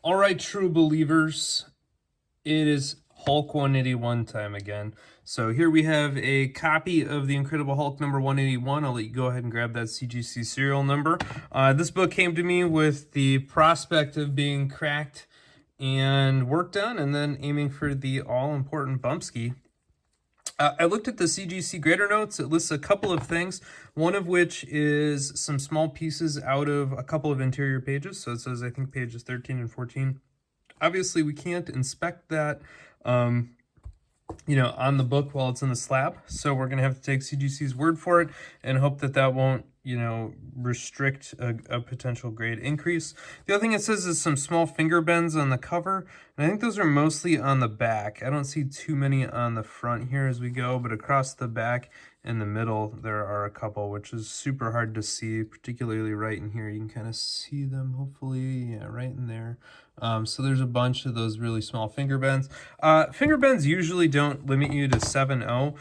All right, true believers, it is Hulk 181 time again. So here we have a copy of The Incredible Hulk number 181. I'll let you go ahead and grab that CGC serial number. This book came to me with the prospect of being cracked and worked on, and then aiming for the all-important BUMPSKI. I looked at the CGC grader notes. It lists a couple of things, one of which is some small pieces out of a couple of interior pages. So it says, I think, pages 13 and 14. Obviously, we can't inspect that, on the book while it's in the slab. So we're going to have to take CGC's word for it and hope that that won't, restrict a potential grade increase. The other thing it says is some small finger bends on the cover. And I think those are mostly on the back. I don't see too many on the front here as we go, but across the back and the middle, there are a couple, which is super hard to see, particularly right in here. You can kind of see them, hopefully, yeah, right in there. So there's a bunch of those really small finger bends. Finger bends usually don't limit you to 7.0.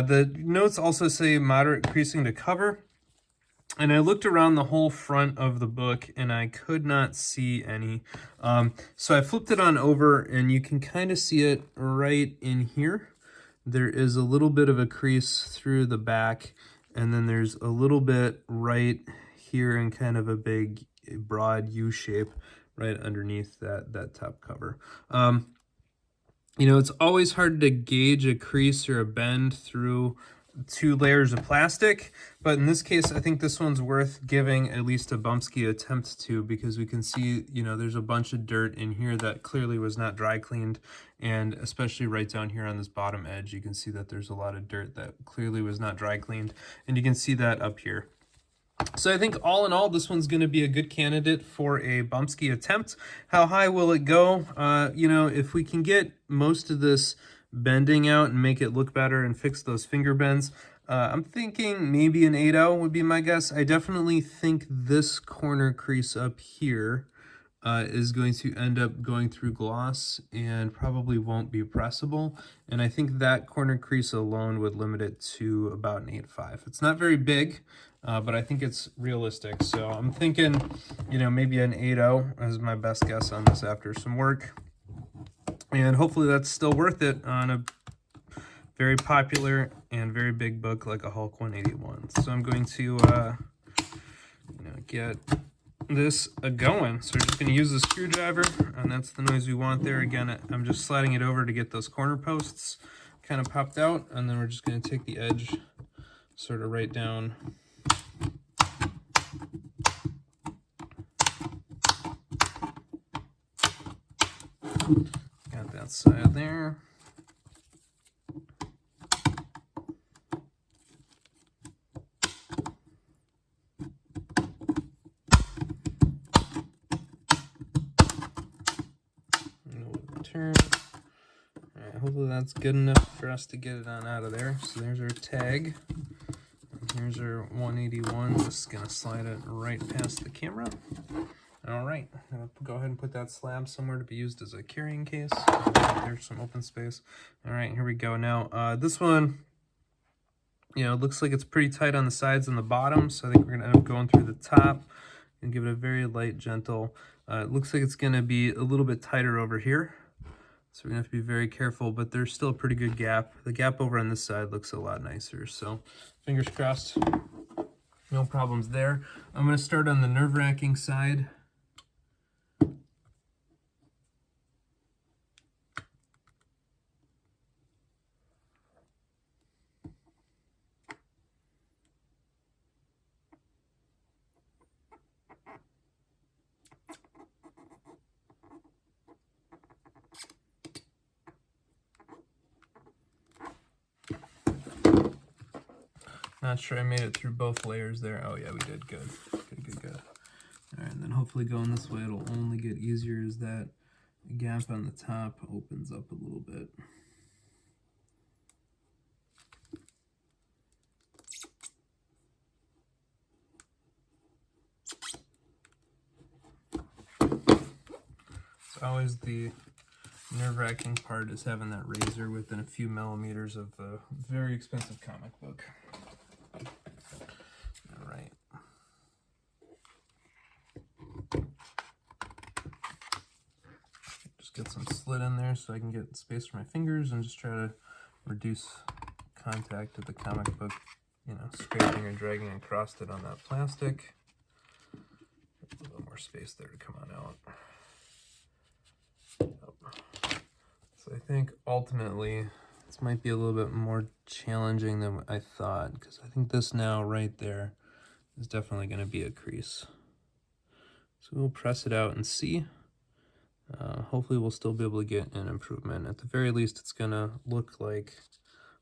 The notes also say moderate creasing to cover. And I looked around the whole front of the book and I could not see any. So I flipped it on over and you can kind of see it right in here. There is a little bit of a crease through the back, and then there's a little bit right here in kind of a big broad U shape right underneath that top cover. It's always hard to gauge a crease or a bend through 2 layers of plastic, but in this case I think this one's worth giving at least a BUMPSKI attempt to, because we can see there's a bunch of dirt in here that clearly was not dry cleaned, and especially right down here on this bottom edge you can see that there's a lot of dirt that clearly was not dry cleaned, and you can see that up here. So I think all in all, this one's going to be a good candidate for a BUMPSKI attempt. How high will it go? If we can get most of this bending out and make it look better and fix those finger bends, I'm thinking maybe an 8.0 would be my guess. I definitely think this corner crease up here is going to end up going through gloss and probably won't be pressable. And I think that corner crease alone would limit it to about an 8.5. It's not very big, but I think it's realistic. So I'm thinking, maybe an 8.0 is my best guess on this after some work. And hopefully that's still worth it on a very popular and very big book like a Hulk 181. So I'm going to, get this going. So we're just going to use the screwdriver, and that's the noise we want there. Again, I'm just sliding it over to get those corner posts kind of popped out, and then we're just going to take the edge sort of right down. Got that side there. Turn. All right, hopefully that's good enough for us to get it on out of there. So there's our tag. And here's our 181. Just gonna slide it right past the camera. All right, I'm gonna go ahead and put that slab somewhere to be used as a carrying case. There's some open space. All right, here we go. Now, this one, it looks like it's pretty tight on the sides and the bottom, so I think we're gonna end up going through the top and give it a very light, gentle. It looks like it's gonna be a little bit tighter over here, so we're gonna have to be very careful, but there's still a pretty good gap. The gap over on this side looks a lot nicer, so fingers crossed, no problems there. I'm gonna start on the nerve-wracking side. Not sure I made it through both layers there. Oh yeah, we did. Good. Good. All right, and then hopefully going this way, it'll only get easier as that gap on the top opens up a little bit. It's always the nerve-wracking part is having that razor within a few millimeters of a very expensive comic book. All right. just get some slit in there so I can get space for my fingers and just try to reduce contact with the comic book, you know, scraping or dragging across it on that plastic. A little bit more space there to come on out. So I think ultimately this might be a little bit more challenging than I thought, because I think this now right there is definitely going to be a crease. So we'll press it out and see. Hopefully we'll still be able to get an improvement. At the very least, it's going to look like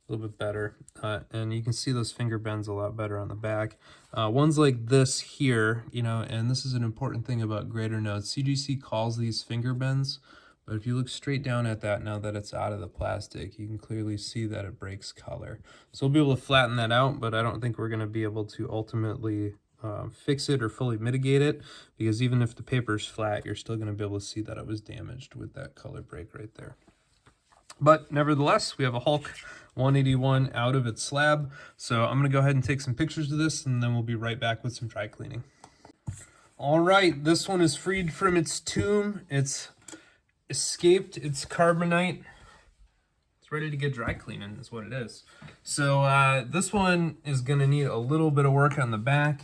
a little bit better. And you can see those finger bends a lot better on the back. Ones like this here, you know, and this is an important thing about grader notes. CGC calls these finger bends, but if you look straight down at that now that it's out of the plastic, you can clearly see that it breaks color. So we'll be able to flatten that out, but I don't think we're going to be able to ultimately fix it or fully mitigate it, because even if the paper's flat, you're still going to be able to see that it was damaged with that color break right there. But nevertheless, we have a Hulk 181 out of its slab. So I'm going to go ahead and take some pictures of this, and then we'll be right back with some dry cleaning. All right, this one is freed from its tomb. It's escaped its carbonite. It's ready to get dry cleaning is what it is. So this one is going to need a little bit of work on the back.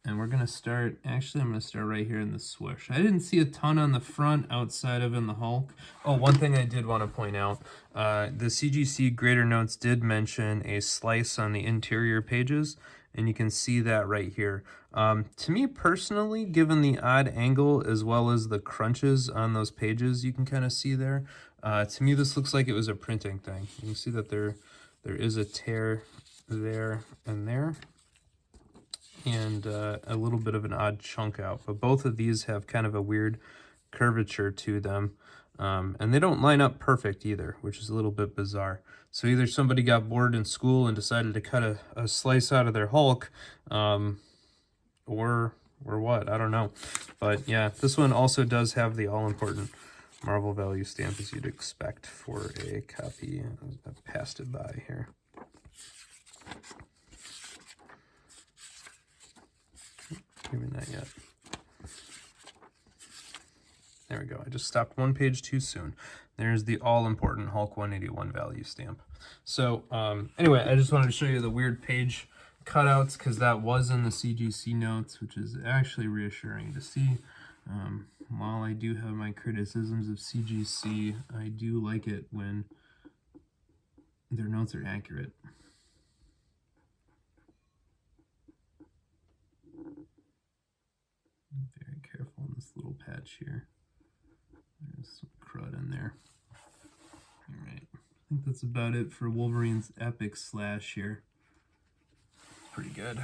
And we're going to start, actually I'm going to start right here in the swoosh. I didn't see a ton on the front outside of in the Hulk. Oh, one thing I did want to point out, the CGC grader notes did mention a slice on the interior pages, and you can see that right here. To me personally, given the odd angle as well as the crunches on those pages you can kind of see there, to me this looks like it was a printing thing. You can see that there is a tear there and there, and a little bit of an odd chunk out, but both of these have kind of a weird curvature to them, and they don't line up perfect either, which is a little bit bizarre. So either somebody got bored in school and decided to cut a slice out of their Hulk, or what, I don't know. But yeah, this one also does have the all-important Marvel value stamp, as you'd expect for a copy. I've passed it by here. Maybe not yet. There we go. I just stopped one page too soon. There's the all-important Hulk 181 value stamp. So anyway, I just wanted to show you the weird page cutouts, because that was in the CGC notes, which is actually reassuring to see. While I do have my criticisms of CGC, I do like it when their notes are accurate. Very careful in this little patch here. There's some crud in there. All right, I think that's about it for Wolverine's epic slash here. Pretty good.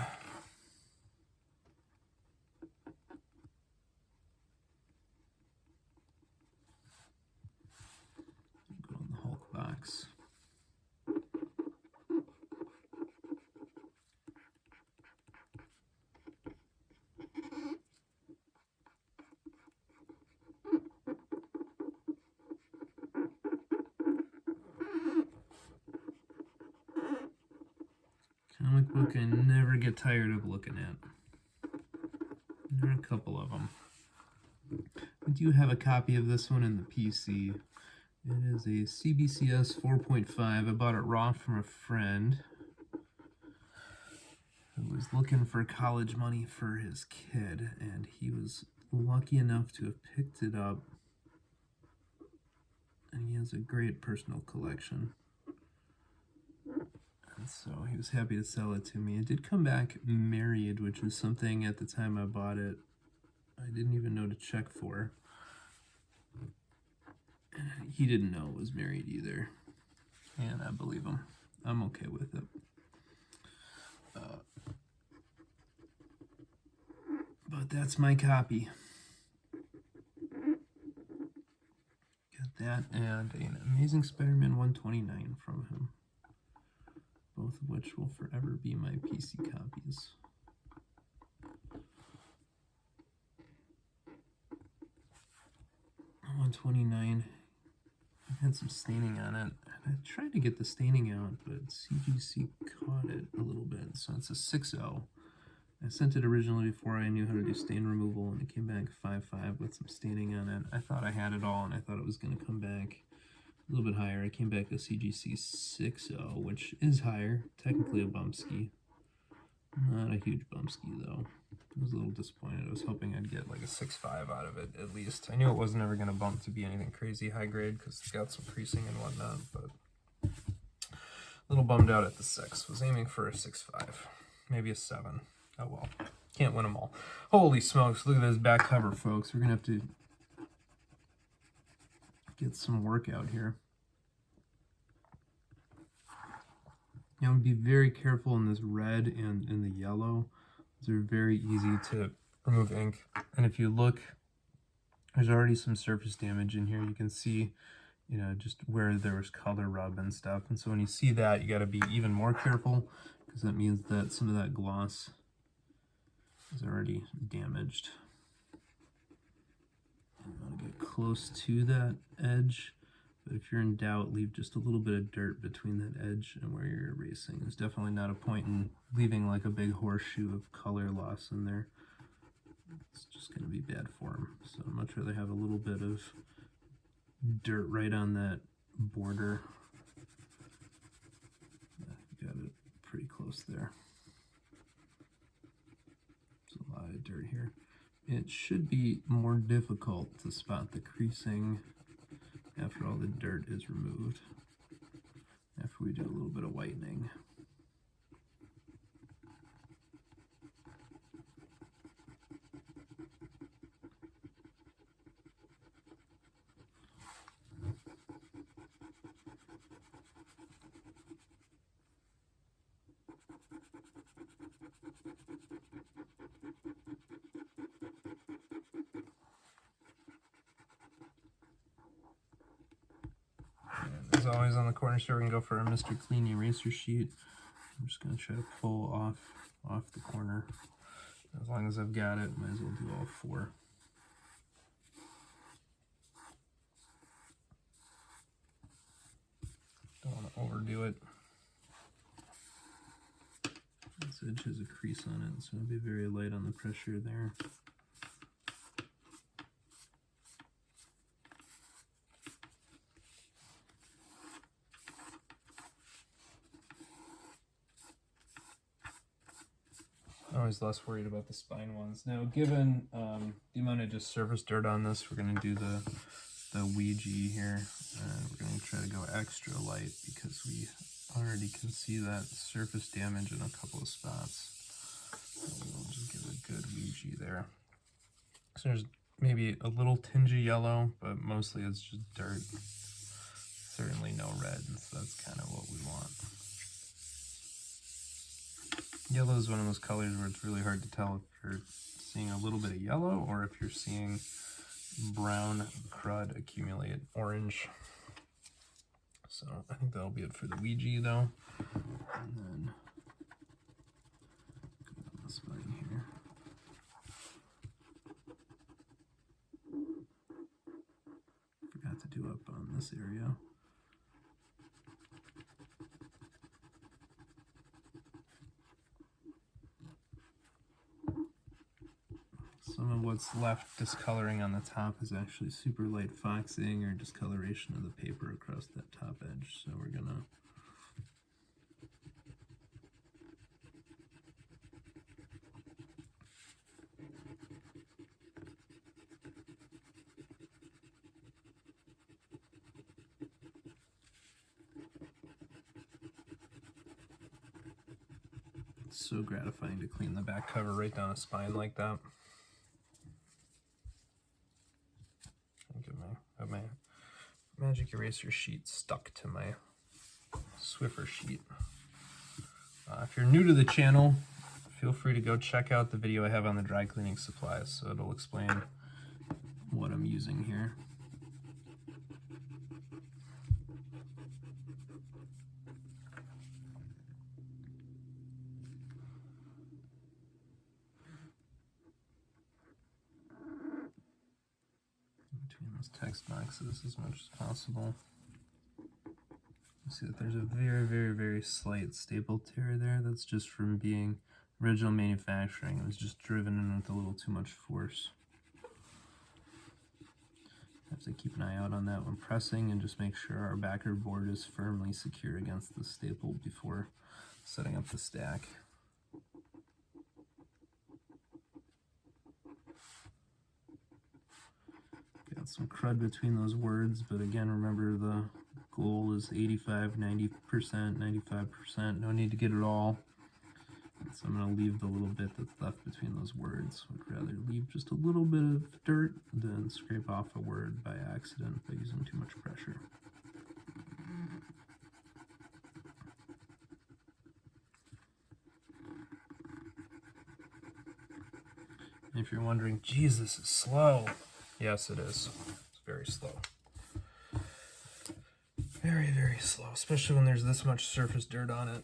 Go on the Hulk box. Comic book I never get tired of looking at. There are a couple of them. I do have a copy of this one in the PC. It is a CBCS 4.5. I bought it raw from a friend who was looking for college money for his kid, and he was lucky enough to have picked it up. And he has a great personal collection. And so he was happy to sell it to me. It did come back married, which was something at the time I bought it I didn't even know to check for. And he didn't know it was married either. And I believe him. I'm okay with it. But that's my copy. Got that and an Amazing Spider-Man 129 from him. Both of which will forever be my PC copies. $129 had some staining on it. I tried to get the staining out, but CGC caught it a little bit. So it's a 6.0, I sent it originally before I knew how to do stain removal, and it came back 5.5 with some staining on it. I thought I had it all, and I thought it was going to come back a little bit higher. It came back a CGC 6.0, which is higher, technically a BUMPSKI. Not a huge BUMPSKI though. I was a little disappointed. I was hoping I'd get like a 6.5 out of it at least. I knew it wasn't ever going to bump to be anything crazy high grade because it's got some creasing and whatnot, but a little bummed out at the 6. Was aiming for a 6.5, maybe a 7. Oh well, can't win them all. Holy smokes, look at this back cover, folks. We're going to have to get some work out here. You know, be very careful in this red and in the yellow. They're very easy to remove ink. And if you look, there's already some surface damage in here. You can see, you know, just where there was color rub and stuff. And so when you see that, you got to be even more careful because that means that some of that gloss is already damaged. You want to get close to that edge. But if you're in doubt, leave just a little bit of dirt between that edge and where you're erasing. There's definitely not a point in leaving like a big horseshoe of color loss in there. It's just going to be bad form. So I'd much rather have a little bit of dirt right on that border. Yeah, got it pretty close there. There's a lot of dirt here. It should be more difficult to spot the creasing after all the dirt is removed, after we do a little bit of whitening. As always on the corner store, we can go for a Mr. Clean eraser sheet. I'm just going to try to pull off the corner. As long as I've got it, might as well do all 4. Don't want to overdo it. This edge has a crease on it, so I'll be very light on the pressure there. Always less worried about the spine ones. Now, given the amount of just surface dirt on this, we're going to do the Ouija here. We're going to try to go extra light because we already can see that surface damage in a couple of spots. So we'll just give a good Ouija there. So there's maybe a little tinge of yellow, but mostly it's just dirt. Certainly no red, and so that's kind of what we want. Yellow is one of those colors where it's really hard to tell if you're seeing a little bit of yellow or if you're seeing brown crud accumulate orange. So I think that'll be it for the Ouija though. And then go on the spine here. Forgot to do up on this area. Some of what's left discoloring on the top is actually super light foxing or discoloration of the paper across that top edge. So we're gonna it's so gratifying to clean the back cover right down a spine like that. My magic eraser sheet stuck to my Swiffer sheet. If you're new to the channel, feel free to go check out the video I have on the dry cleaning supplies, so it'll explain what I'm using here. Text boxes as much as possible. You see that there's a very, very, very slight staple tear there. That's just from being original manufacturing. It was just driven in with a little too much force. Have to keep an eye out on that when pressing, and just make sure our backer board is firmly secured against the staple before setting up the stack. Got some crud between those words, but again, remember the goal is 85, 90%, 95%. No need to get it all. So I'm going to leave the little bit that's left between those words. I'd rather leave just a little bit of dirt than scrape off a word by accident by using too much pressure. And if you're wondering, geez, this is slow. Yes, it is. It's very slow. Very, very slow, especially when there's this much surface dirt on it.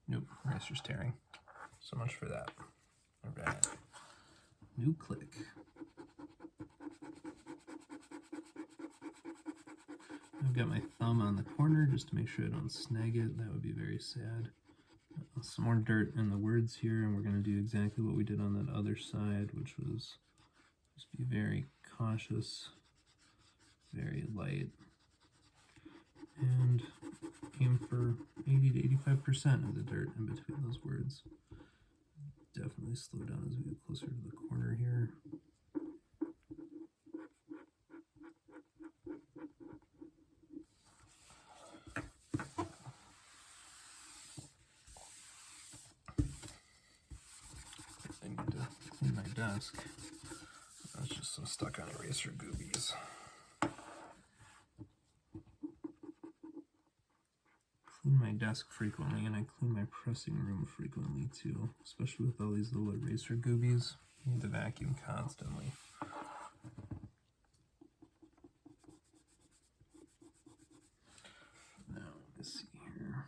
Nope, eraser's tearing. So much for that. All right. New click. I've got my thumb on the corner just to make sure I don't snag it. That would be very sad. Some more dirt in the words here, and we're going to do exactly what we did on that other side, which was just be very cautious, very light, and aim for 80 to 85% of the dirt in between those words. Definitely slow down as we get closer to the corner here. I need to clean my desk. That's just some stuck on eraser goobies. Clean my desk frequently, and I clean my pressing room frequently too, especially with all these little eraser goobies. You need to vacuum constantly. Now, let's see here.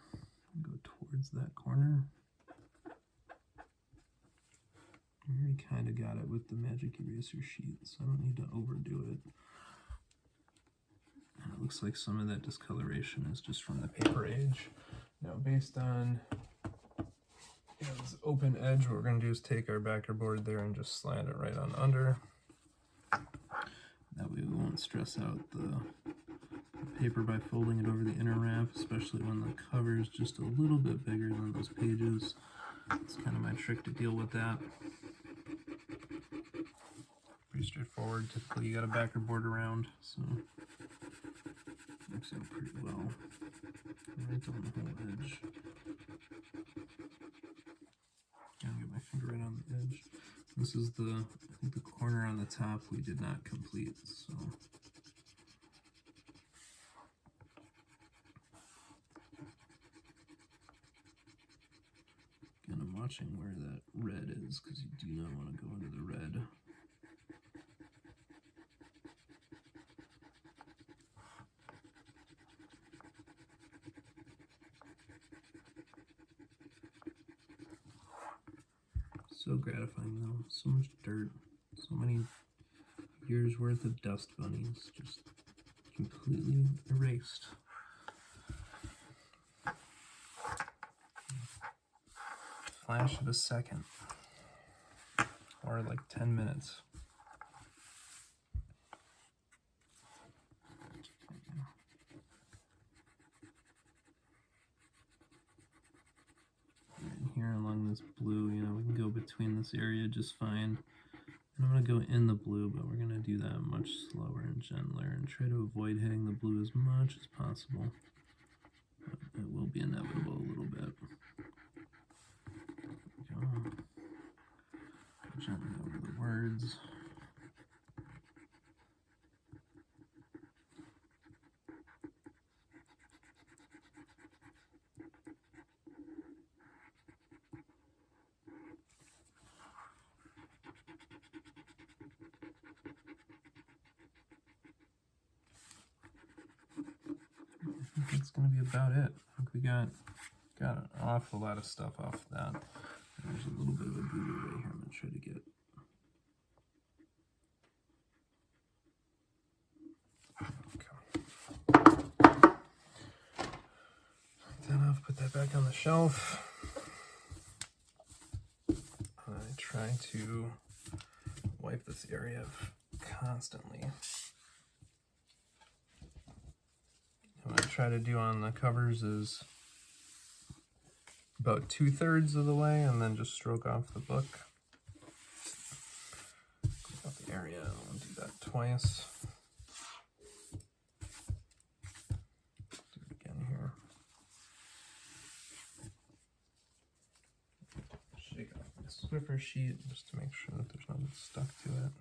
Go towards that corner. I already kind of got it with the magic eraser sheet, so I don't need to overdo it. And it looks like some of that discoloration is just from the paper age. Now, based on this open edge, what we're going to do is take our backer board there and just slide it right on under. That way we won't stress out the paper by folding it over the inner wrap, especially when the cover is just a little bit bigger than those pages. It's kind of my trick to deal with that. Pretty straightforward. Typically you got a backer board around, so works out pretty well. Right on the whole edge. Gotta get my finger right on the edge. This is I think the corner on the top we did not complete, so again, I'm watching where that red is because you do not want to go into the red. So gratifying though, so much dirt, so many years worth of dust bunnies just completely erased. Flash of a second, or like 10 minutes. Here along this blue, we can go between this area just fine. And I'm going to go in the blue, but we're going to do that much slower and gentler and try to avoid hitting the blue as much as possible. But it will be inevitable a little bit. Go gently over the words. I think that's going to be about it. I think we got an awful lot of stuff off of that. There's a little bit of a goober right here I'm going to try to get shelf. I try to wipe this area constantly. What I try to do on the covers is about 2/3 of the way, and then just stroke off the book. Clean out the area, I'll do that twice. Do it again here. Shake off my Swiffer sheet just to make sure that there's nothing stuck to it.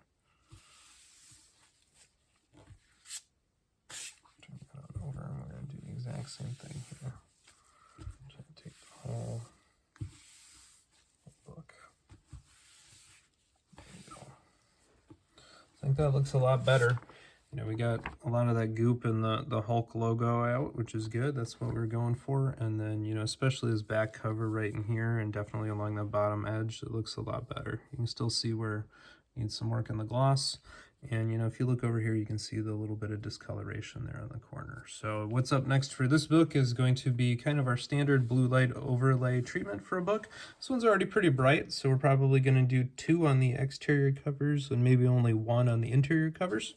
Turn that on over, and we're going to do the exact same thing here. Try to take the whole book. There you go. I think that looks a lot better. You know, we got a lot of that goop and the Hulk logo out, which is good. That's what we're going for. And then, you know, especially this back cover right in here and definitely along the bottom edge, it looks a lot better. You can still see where it needs some work in the gloss. And, you know, if you look over here, you can see the little bit of discoloration there on the corner. So what's up next for this book is going to be kind of our standard blue light overlay treatment for a book. This one's already pretty bright, so we're probably going to do 2 on the exterior covers and maybe only 1 on the interior covers.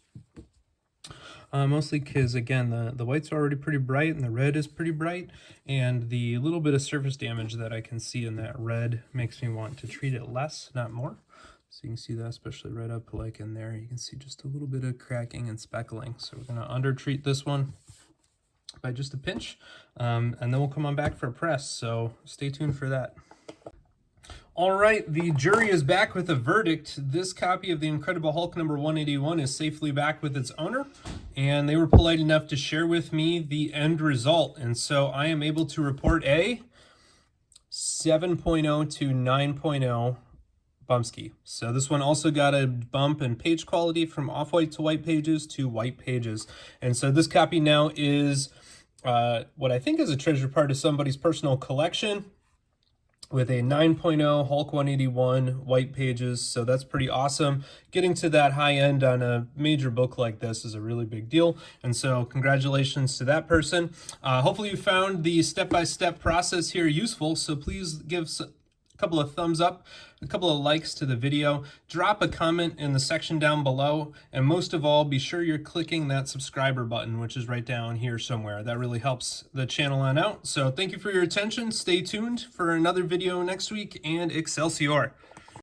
Mostly because, again, the white's already pretty bright and the red is pretty bright, and the little bit of surface damage that I can see in that red makes me want to treat it less, not more. So you can see that, especially right up like in there, you can see just a little bit of cracking and speckling. So we're going to under-treat this one by just a pinch, and then we'll come on back for a press, so stay tuned for that. All right, the jury is back with a verdict. This copy of The Incredible Hulk number 181 is safely back with its owner, and they were polite enough to share with me the end result. And so I am able to report a 7.0 to 9.0 BUMPSKI. So this one also got a bump in page quality from off-white to white pages to white pages. And so this copy now is what I think is a treasured part of somebody's personal collection, with a 9.0 Hulk 181 white pages, so that's pretty awesome. Getting to that high end on a major book like this is a really big deal, and so congratulations to that person. Hopefully you found the step-by-step process here useful, so please give a couple of thumbs up, a couple of likes to the video, drop a comment in the section down below, and most of all, be sure you're clicking that subscriber button, which is right down here somewhere. That really helps the channel on out. So thank you for your attention. Stay tuned for another video next week, and Excelsior!